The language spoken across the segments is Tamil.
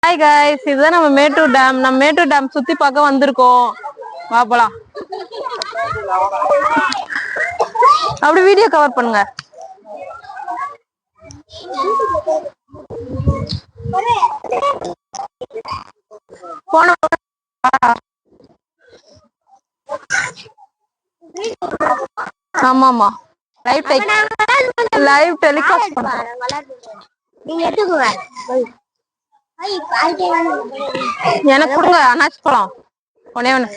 ஹாய் गाइस, இதுதான் நம்ம மேட்டூர் டேம். நம்ம மேட்டூர் டேம் சுத்தி பார்க்க வந்திருக்கோம். வா போலாம். அப்படி வீடியோ கவர் பண்ணுங்க. போன ஆமாமா லைவ் டெலிகாஸ்ட் பண்றோம். நீங்க எடுத்துக்கோங்க. எனக்கு கொடுங்க அனாச்சு பழம் ஒன்னே ஒண்ணு.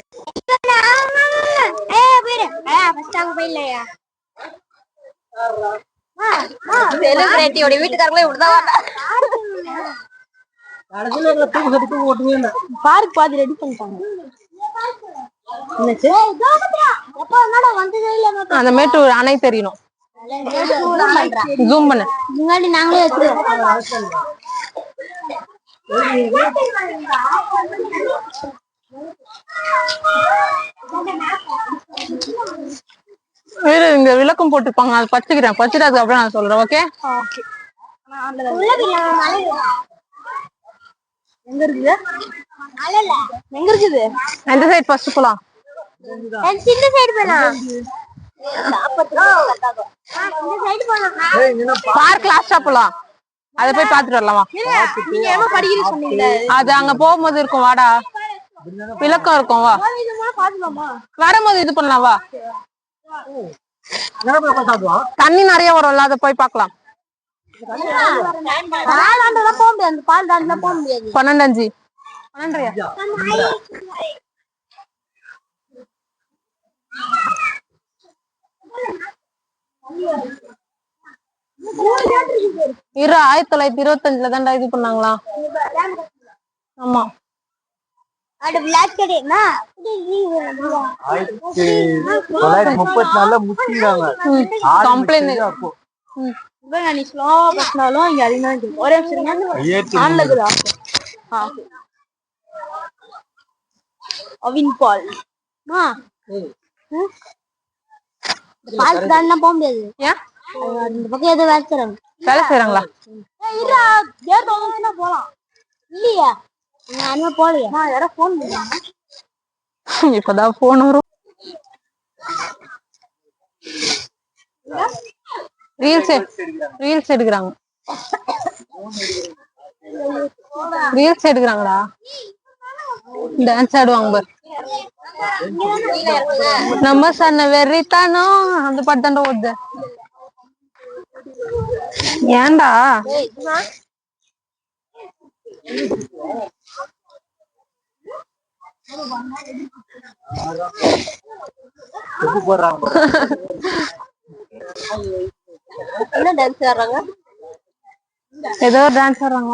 செலிபிரிட்டியோட வீட்டுக்காரங்களே இப்படிதான் பார்க் பாதி ரெடி பண்ணிட்டாங்க. அந்த மேட்டூர் அணை தெரியணும். ஜூம் பண்ணு. முன்னாடி நாங்களே இங்க விளக்கம் போட்டுப்பாங்க. அது பச்சுக்கிறேன். பச்சுட்டு அதுக்கப்புறம் நான் சொல்றேன். ஓகே எங்க இருக்குது? எங்க இருக்குது? எந்த சைடு ஃபர்ஸ்ட் போலாம்? இந்த சைடு போலாம். பார்க் லாஸ்டா போலாம். அத போய் பாத்துட்டு வரலாமா? நீங்க என்ன படிக்கிறீங்க சொன்னீங்க? அது அங்க போகும்போது இருக்கும். வாடா, விளக்கம் இருக்கும். வா, வரும்போது இது பண்ணலாம். வா, தண்ணி நிறைய வரும்ல, அத போய் பாக்கலாம். 12:05 1925 தான்டா இது பண்ணாங்களா? ஆமா, போக முடியாது. வேலை செய்யறாங்களா? போலாம் இல்லையா? இப்பதான் போன் வரும். ரீல்ஸ் எடுக்கிறாங்க. ரீல்ஸ் எடுக்கிறாங்கடா. டான்ஸ் ஆடுவாங்க. நம்ம சொன்ன வெறித்தானோ அந்த பாட்டு தாண்டா ஓடுது. ஏன்டா ஏதோ டான்ஸ் ஆடுறாங்க.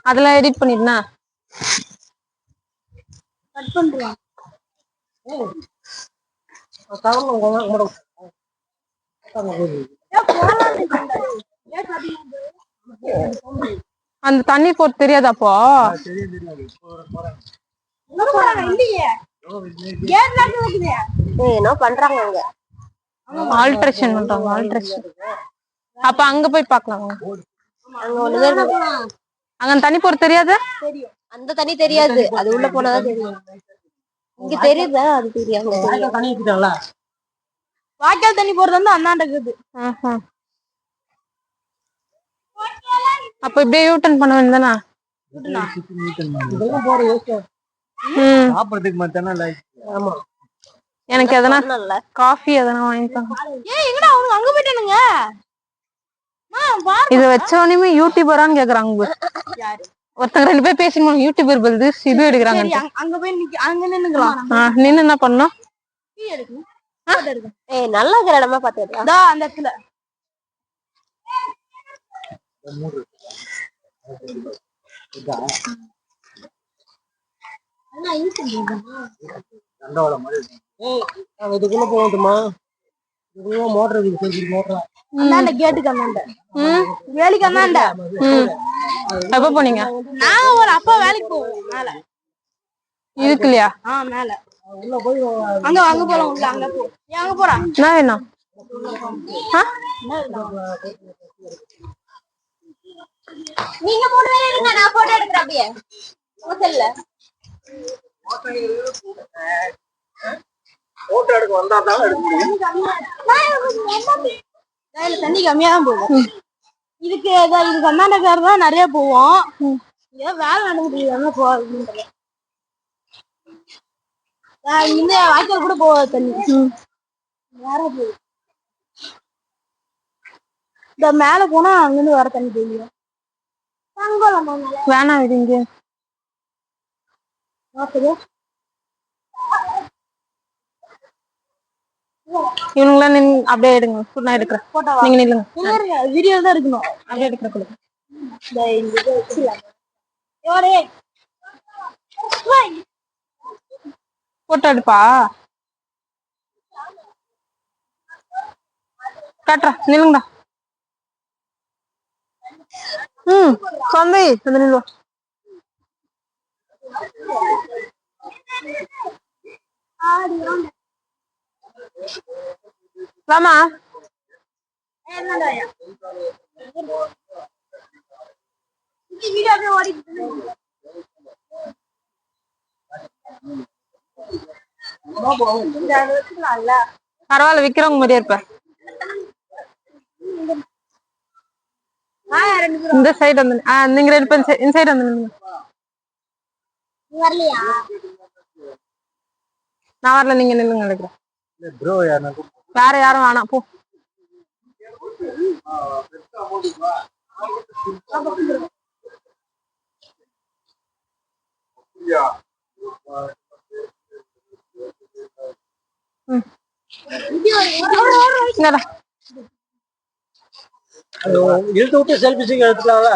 அதெல்லாம் எடிட் பண்ணிடுனா அந்த தண்ணி போட்டு தெரியாதாப்போ? என்ன பண்றாங்க ஆல்ட்ரேஷன் பண்றாங்க. ஆல்ட்ரேஷன். அப்ப அங்க போய் பாக்கலாம். அங்க தண்ணி போட தெரியாது. அந்த தண்ணி தெரியாது, அது உள்ள போனதான் தெரியும். இங்க தெரியுதா? அது தெரியாது. வாய்க்கால் தண்ணி போறது வந்து அண்ணாண்ட இருக்குது. அப்ப இப்படியே யூட்டன் பண்ண வேண்டியதானா? எனக்கு எதனா காஃபி எதனா வாங்கிட்டாங்க. அங்க போயிட்டானுங்க. இத வச்சவனுமே யூடியூபரான்னு கேக்குறாங்க. ஒருத்தங்க 2 பேர் பேசணும். யூடியூபர் பதில் இது எடுக்கிறாங்க. அங்க போய் அங்க நின்னுக்கலாம். நின்னு என்ன பண்ணணும்? நல்லா இருக்கிற இடமா பாத்து அந்த இடத்துல இதுக்குள்ள போகட்டுமா? மோட்டர் கேட்டுக்கு வேலைக்கு அண்ணாண்ட. எப்ப போனீங்க? நாங்க ஒரு அப்பா வேலைக்கு போவோம். மேல இதுக்கு இல்லையா? மேல அங்க அங்க போலாம். உள்ள அங்க போ. அங்க போறா. என்ன வேணும்? நீங்க 3 பேரும் இருங்க, நான் போட்டோ எடுக்கிறேன் அப்படியே ஹோட்டல்ல. போட்டோ எடுக்க வந்தா தான் எடுக்க முடியும். தண்ணி கம்மியா தான் போகும். இதுக்கு அண்ணாநகர் தான் நிறைய போவோம். ஏதோ வேலை நடந்துட்டு போகுது. இந்த வாய்க்கால் கூட போகாது தண்ணி. வேற போகுது. இந்த மேல போனா அங்கிருந்து வர தண்ணி தெரியும். வேணாம் இது இங்க இவனுங்களாம் நின்று அப்படியே எடுங்க. நான் எடுக்கிறேன், நீங்க நில்லுங்க. வீடியோ தான் இருக்கணும், அப்படியே எடுக்கிறேன். போட்டோ எடுப்பா காட்டுறா, நில்லுங்கடா. தம்பி வந்து நில்லுவா. வாமா. பரவாயில்ல, விக்கிறவங்க மாதிரியே இருப்ப. இந்த சைடு வந்து நீங்க 2 பேரும் இந்த சைடு வந்து நில்லுங்க. நான் வரல, நீங்க நில்லுங்க. எடுக்கிறேன். வேற யாரும் வேணாம் போ. இழுத்து விட்டு செல்ஃபி எடுத்துக்கலாம்ல.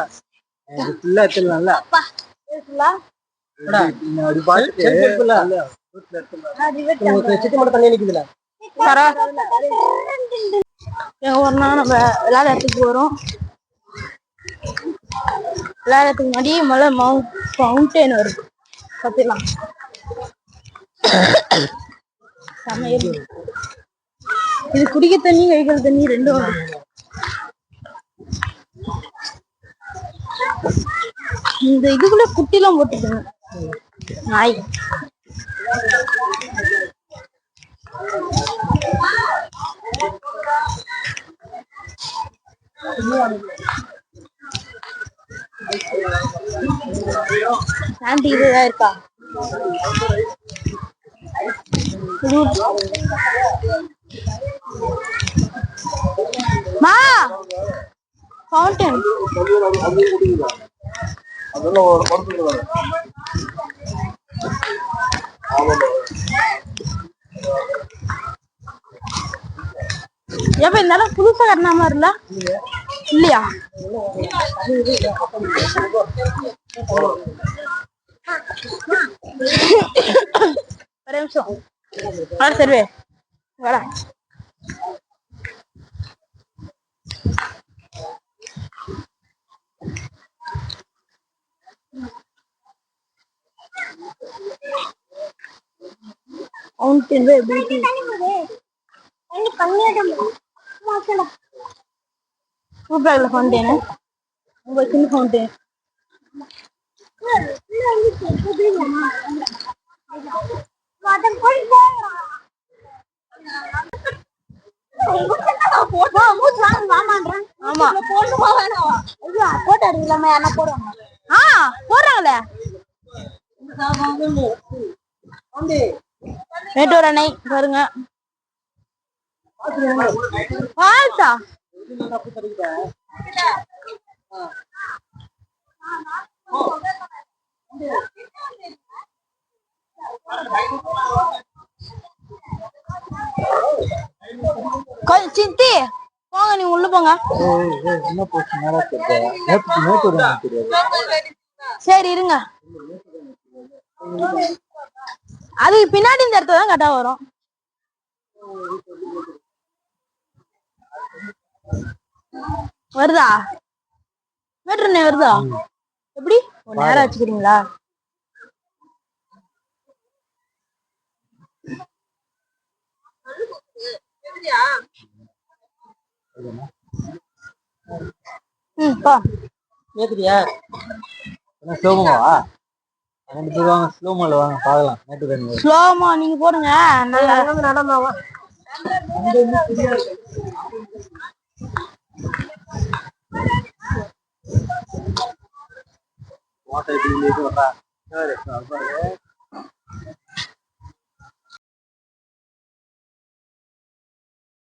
ஒரு நாள் நம்ம விளையாடுறதுக்கு வரும். விளையாடுறதுக்கு முன்னாடி மலை மவுண்டன் வருது பாத்தீங்களா. இது குடிக்க தண்ணி வைக்கிற தண்ணி ரெண்டும் வருது. இந்த இதுக்குள்ள குட்டிலாம் போட்டுக்கோங்க நாய். ஆண்டி இதுதான் இருக்கா. மா ஃபவுண்டன் எப்ப இருந்தாலும் புதுசா கட்டின மாதிரி இல்லையா? ஒரு நிமிஷம் சரி வர. சூப்பர் ஃபவுண்டேன், உங்க சின்ன ஃபவுண்டேன். போடுறாங்களே மேட்டூர் அணை பாருங்க. வாழ்த்தா சித்தி போங்க, நீங்க உள்ள போங்க. சரி இருங்க, அது பின்னாடி இந்த இடத்துல தான் கரெக்டா வரும். வருதா மேட்ரு வருதா? எப்படி நேரம் வச்சுக்கிறீங்களா? போ. கேக்குறியா? ஸ்லோமோவா? 2 பேர் வாங்க, ஸ்லோமோல வாங்க பார்க்கலாம். மேட்டுக்கண்ணு ஸ்லோமோ நீங்க போடுங்க. நடமாவா வாட்டர்